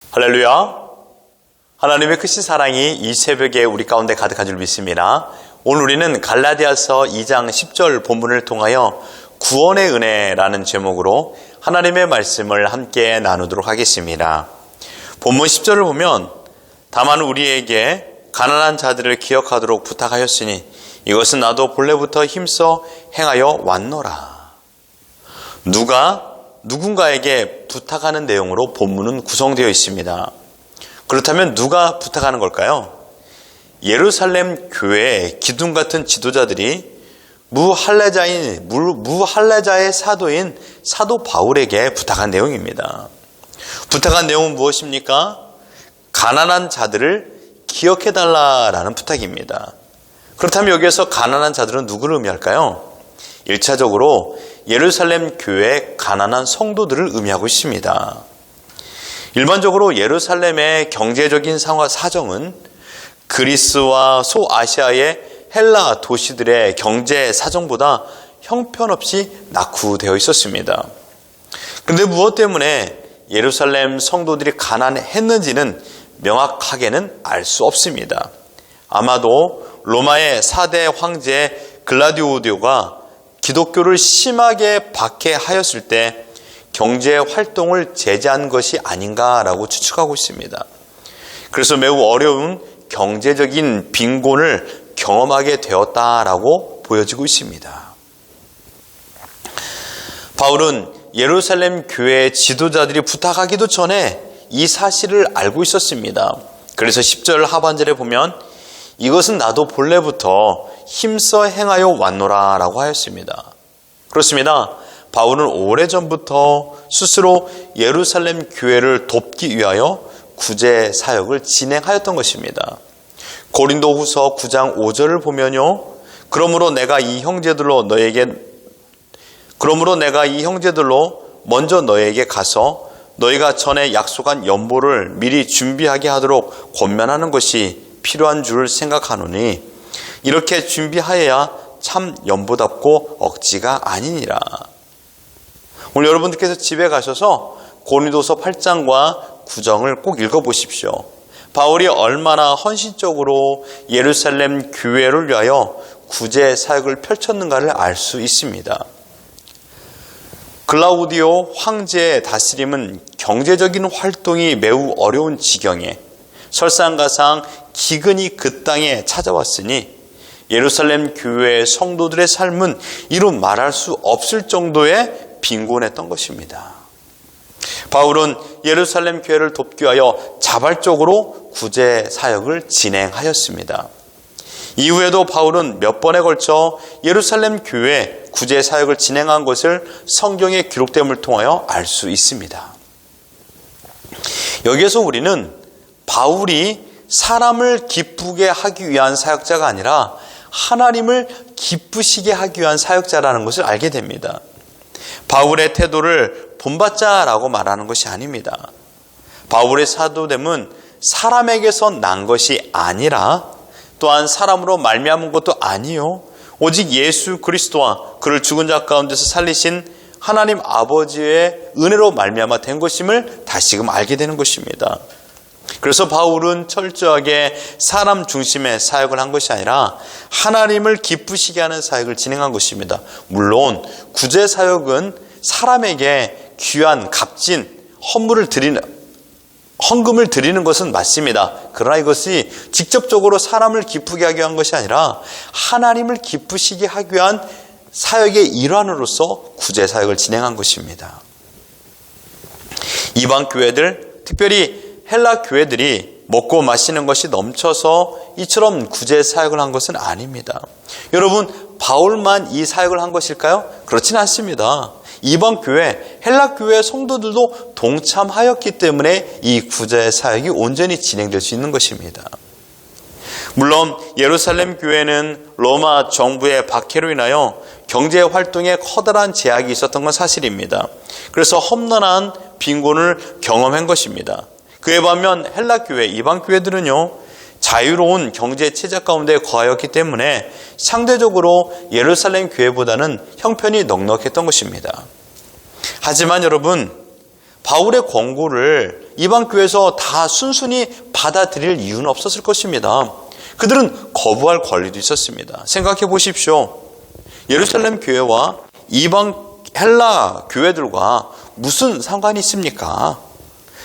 할렐루야. 하나님의 크신 사랑이 이 새벽에 우리 가운데 가득한 줄 믿습니다. 오늘 우리는 갈라디아서 2장 10절 본문을 통하여 구원의 은혜라는 제목으로 하나님의 말씀을 함께 나누도록 하겠습니다. 본문 10절을 보면 다만 우리에게 가난한 자들을 기억하도록 부탁하였으니 이것은 나도 본래부터 힘써 행하여 왔노라. 누군가에게 부탁하는 내용으로 본문은 구성되어 있습니다. 그렇다면 누가 부탁하는 걸까요? 예루살렘 교회의 기둥 같은 지도자들이 무할례자의 사도인 사도 바울에게 부탁한 내용입니다. 부탁한 내용은 무엇입니까? 가난한 자들을 기억해달라라는 부탁입니다. 그렇다면 여기에서 가난한 자들은 누구를 의미할까요? 1차적으로 예루살렘 교회의 가난한 성도들을 의미하고 있습니다. 일반적으로 예루살렘의 경제적인 사정은 그리스와 소아시아의 헬라 도시들의 경제 사정보다 형편없이 낙후되어 있었습니다. 그런데 무엇 때문에 예루살렘 성도들이 가난했는지는 명확하게는 알 수 없습니다. 아마도 로마의 4대 황제 글라디오디오가 기독교를 심하게 박해하였을 때 경제 활동을 제재한 것이 아닌가라고 추측하고 있습니다. 그래서 매우 어려운 경제적인 빈곤을 경험하게 되었다라고 보여지고 있습니다. 바울은 예루살렘 교회의 지도자들이 부탁하기도 전에 이 사실을 알고 있었습니다. 그래서 10절 하반절에 보면 이것은 나도 본래부터 힘써 행하여 왔노라 라고 하였습니다. 그렇습니다. 바울은 오래전부터 스스로 예루살렘 교회를 돕기 위하여 구제 사역을 진행하였던 것입니다. 고린도후서 9장 5절을 보면요. 그러므로 내가 이 형제들로 먼저 너에게 가서 너희가 전에 약속한 연보를 미리 준비하게 하도록 권면하는 것이 필요한 줄 생각하노니 이렇게 준비하여야 참 연보답고 억지가 아니니라. 오늘 여러분들께서 집에 가셔서 고린도서 8장과 9장을 꼭 읽어보십시오. 바울이 얼마나 헌신적으로 예루살렘 교회를 위하여 구제 사역을 펼쳤는가를 알 수 있습니다. 글라우디오 황제의 다스림은 경제적인 활동이 매우 어려운 지경에 설상가상 기근이 그 땅에 찾아왔으니 예루살렘 교회의 성도들의 삶은 이루 말할 수 없을 정도의 빈곤했던 것입니다. 바울은 예루살렘 교회를 돕기 위하여 자발적으로 구제 사역을 진행하였습니다. 이후에도 바울은 몇 번에 걸쳐 예루살렘 교회 구제 사역을 진행한 것을 성경에 기록됨을 통하여 알 수 있습니다. 여기에서 우리는 바울이 사람을 기쁘게 하기 위한 사역자가 아니라 하나님을 기쁘시게 하기 위한 사역자라는 것을 알게 됩니다. 바울의 태도를 본받자라고 말하는 것이 아닙니다. 바울의 사도됨은 사람에게서 난 것이 아니라 또한 사람으로 말미암은 것도 아니요 오직 예수 그리스도와 그를 죽은 자 가운데서 살리신 하나님 아버지의 은혜로 말미암아 된 것임을 다시금 알게 되는 것입니다. 그래서 바울은 철저하게 사람 중심의 사역을 한 것이 아니라 하나님을 기쁘시게 하는 사역을 진행한 것입니다. 물론 구제 사역은 사람에게 귀한 값진 헌금을 드리는 것은 맞습니다. 그러나 이것이 직접적으로 사람을 기쁘게 하기 위한 것이 아니라 하나님을 기쁘시게 하기 위한 사역의 일환으로서 구제 사역을 진행한 것입니다. 이방 교회들, 특별히 헬라 교회들이 먹고 마시는 것이 넘쳐서 이처럼 구제 사역을 한 것은 아닙니다. 여러분, 바울만 이 사역을 한 것일까요? 그렇지는 않습니다. 이방 교회, 헬라 교회 성도들도 동참하였기 때문에 이 구제 사역이 온전히 진행될 수 있는 것입니다. 물론 예루살렘 교회는 로마 정부의 박해로 인하여 경제 활동에 커다란 제약이 있었던 건 사실입니다. 그래서 험난한 빈곤을 경험한 것입니다. 그에 반면 헬라 교회, 이방 교회들은요, 자유로운 경제 체제 가운데 거하였기 때문에 상대적으로 예루살렘 교회보다는 형편이 넉넉했던 것입니다. 하지만 여러분, 바울의 권고를 이방 교회에서 다 순순히 받아들일 이유는 없었을 것입니다. 그들은 거부할 권리도 있었습니다. 생각해 보십시오. 예루살렘 교회와 이방 헬라 교회들과 무슨 상관이 있습니까?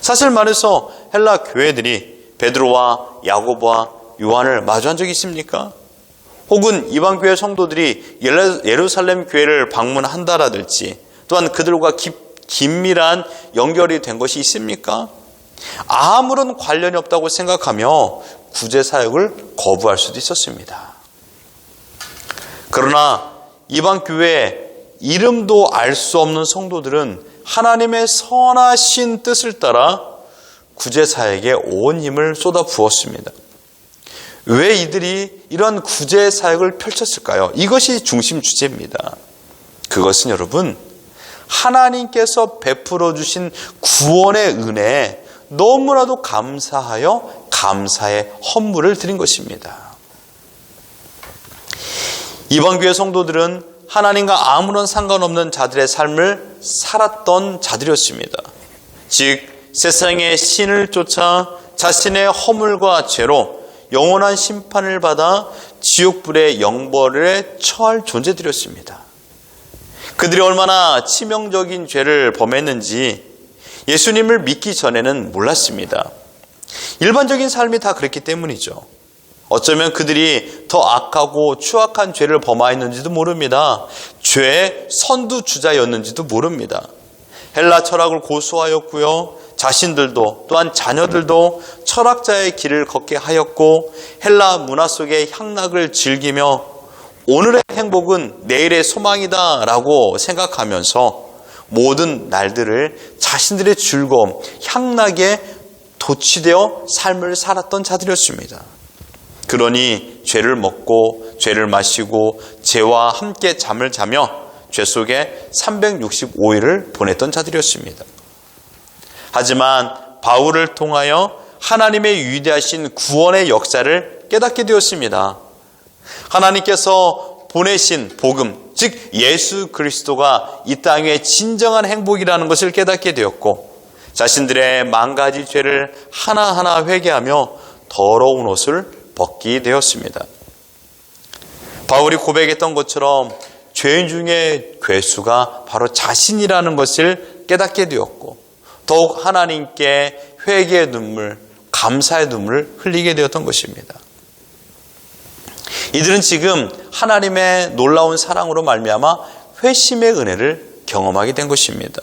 사실 말해서 헬라 교회들이 베드로와 야고보와 요한을 마주한 적이 있습니까? 혹은 이방 교회 성도들이 예루살렘 교회를 방문한다라든지 또한 그들과 긴밀한 연결이 된 것이 있습니까? 아무런 관련이 없다고 생각하며 구제 사역을 거부할 수도 있었습니다. 그러나 이방 교회 이름도 알 수 없는 성도들은 하나님의 선하신 뜻을 따라 구제 사역에 온 힘을 쏟아 부었습니다. 왜 이들이 이런 구제 사역을 펼쳤을까요? 이것이 중심 주제입니다. 그것은 여러분, 하나님께서 베풀어 주신 구원의 은혜에 너무나도 감사하여 감사의 헌물을 드린 것입니다. 이방교회 성도들은 하나님과 아무런 상관없는 자들의 삶을 살았던 자들이었습니다. 즉 세상의 신을 쫓아 자신의 허물과 죄로 영원한 심판을 받아 지옥불의 영벌에 처할 존재들이었습니다. 그들이 얼마나 치명적인 죄를 범했는지 예수님을 믿기 전에는 몰랐습니다. 일반적인 삶이 다 그랬기 때문이죠. 어쩌면 그들이 더 악하고 추악한 죄를 범하였는지도 모릅니다. 죄의 선두주자였는지도 모릅니다. 헬라 철학을 고수하였고요. 자신들도 또한 자녀들도 철학자의 길을 걷게 하였고 헬라 문화 속의 향락을 즐기며 오늘의 행복은 내일의 소망이다 라고 생각하면서 모든 날들을 자신들의 즐거움, 향락에 도취되어 삶을 살았던 자들이었습니다. 그러니 죄를 먹고 죄를 마시고 죄와 함께 잠을 자며 죄 속에 365일을 보냈던 자들이었습니다. 하지만 바울을 통하여 하나님의 위대하신 구원의 역사를 깨닫게 되었습니다. 하나님께서 보내신 복음, 즉 예수 그리스도가 이 땅의 진정한 행복이라는 것을 깨닫게 되었고 자신들의 만 가지 죄를 하나하나 회개하며 더러운 옷을 벗게 되었습니다. 바울이 고백했던 것처럼 죄인 중에 괴수가 바로 자신이라는 것을 깨닫게 되었고 더욱 하나님께 회개의 눈물, 감사의 눈물을 흘리게 되었던 것입니다. 이들은 지금 하나님의 놀라운 사랑으로 말미암아 회심의 은혜를 경험하게 된 것입니다.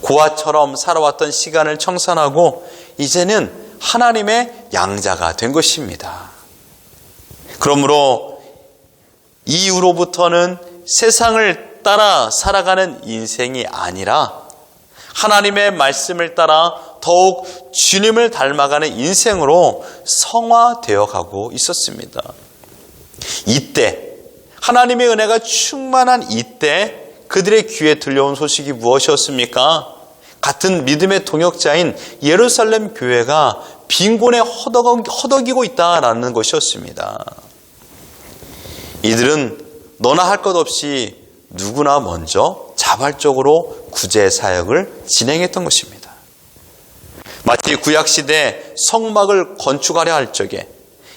고아처럼 살아왔던 시간을 청산하고 이제는 하나님의 양자가 된 것입니다. 그러므로 이후로부터는 세상을 따라 살아가는 인생이 아니라 하나님의 말씀을 따라 더욱 주님을 닮아가는 인생으로 성화되어 가고 있었습니다. 이때 하나님의 은혜가 충만한 이때 그들의 귀에 들려온 소식이 무엇이었습니까? 같은 믿음의 동역자인 예루살렘 교회가 빈곤에 허덕이고 있다라는 것이었습니다. 이들은 너나 할 것 없이 누구나 먼저 자발적으로 구제 사역을 진행했던 것입니다. 마치 구약시대 성막을 건축하려 할 적에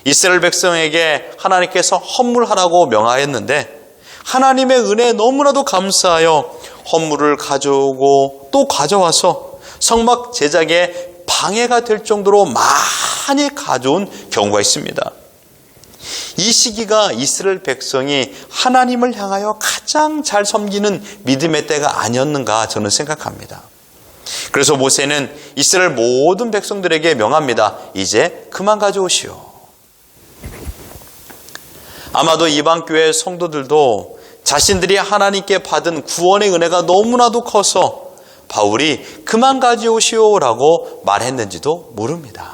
이스라엘 백성에게 하나님께서 헌물하라고 명하였는데 하나님의 은혜에 너무나도 감사하여 헌물을 가져오고 또 가져와서 성막 제작에 방해가 될 정도로 많이 가져온 경우가 있습니다. 이 시기가 이스라엘 백성이 하나님을 향하여 가장 잘 섬기는 믿음의 때가 아니었는가 저는 생각합니다. 그래서 모세는 이스라엘 모든 백성들에게 명합니다. 이제 그만 가져오시오. 아마도 이방교회 성도들도 자신들이 하나님께 받은 구원의 은혜가 너무나도 커서 바울이 그만 가져오시오라고 말했는지도 모릅니다.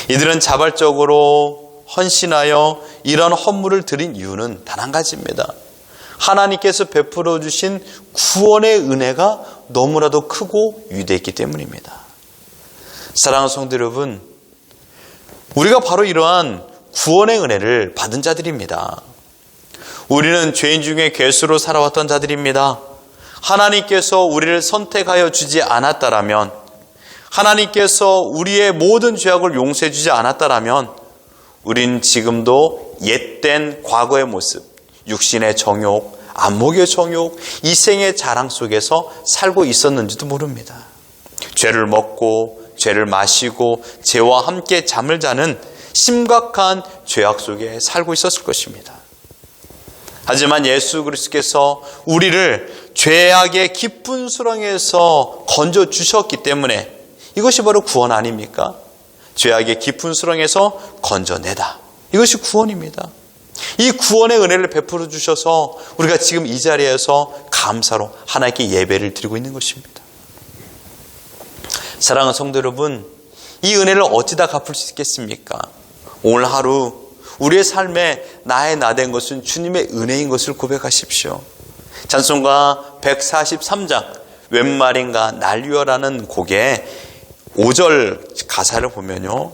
이들은 자발적으로 헌신하여 이런 헌물을 드린 이유는 단 한 가지입니다. 하나님께서 베풀어 주신 구원의 은혜가 너무나도 크고 위대했기 때문입니다. 사랑하는 성도 여러분, 우리가 바로 이러한 구원의 은혜를 받은 자들입니다. 우리는 죄인 중에 괴수로 살아왔던 자들입니다. 하나님께서 우리를 선택하여 주지 않았다라면 하나님께서 우리의 모든 죄악을 용서해 주지 않았다라면 우린 지금도 옛된 과거의 모습, 육신의 정욕, 안목의 정욕, 이생의 자랑 속에서 살고 있었는지도 모릅니다. 죄를 먹고 죄를 마시고 죄와 함께 잠을 자는 심각한 죄악 속에 살고 있었을 것입니다. 하지만 예수 그리스도께서 우리를 죄악의 깊은 수렁에서 건져 주셨기 때문에 이것이 바로 구원 아닙니까? 죄악의 깊은 수렁에서 건져내다. 이것이 구원입니다. 이 구원의 은혜를 베풀어 주셔서 우리가 지금 이 자리에서 감사로 하나님께 예배를 드리고 있는 것입니다. 사랑하는 성도 여러분, 이 은혜를 어찌다 갚을 수 있겠습니까? 오늘 하루 우리의 삶에 나의 나된 것은 주님의 은혜인 것을 고백하십시오. 찬송가 143장 웬 말인가 날리어라는 곡의 5절 가사를 보면요,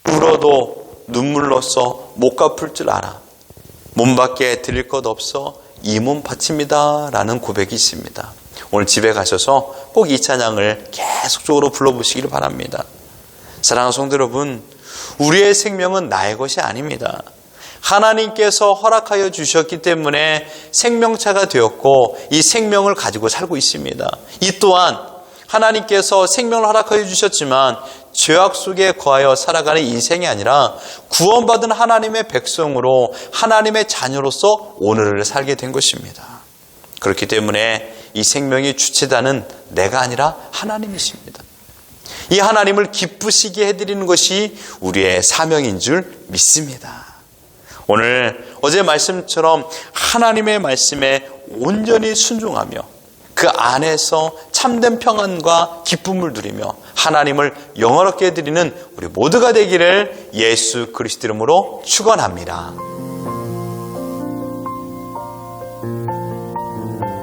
울어도 눈물로써 못 갚을 줄 알아 몸밖에 드릴 것 없어 이 몸 바칩니다 라는 고백이 있습니다. 오늘 집에 가셔서 꼭 이 찬양을 계속적으로 불러보시기를 바랍니다. 사랑하는 성도 여러분, 우리의 생명은 나의 것이 아닙니다. 하나님께서 허락하여 주셨기 때문에 생명차가 되었고 이 생명을 가지고 살고 있습니다. 이 또한 하나님께서 생명을 허락하여 주셨지만 죄악 속에 거하여 살아가는 인생이 아니라 구원받은 하나님의 백성으로 하나님의 자녀로서 오늘을 살게 된 것입니다. 그렇기 때문에 이 생명의 주체자는 내가 아니라 하나님이십니다. 이 하나님을 기쁘시게 해드리는 것이 우리의 사명인 줄 믿습니다. 오늘 어제 말씀처럼 하나님의 말씀에 온전히 순종하며 그 안에서 참된 평안과 기쁨을 누리며 하나님을 영화롭게 해드리는 우리 모두가 되기를 예수 그리스도 이름으로 축원합니다.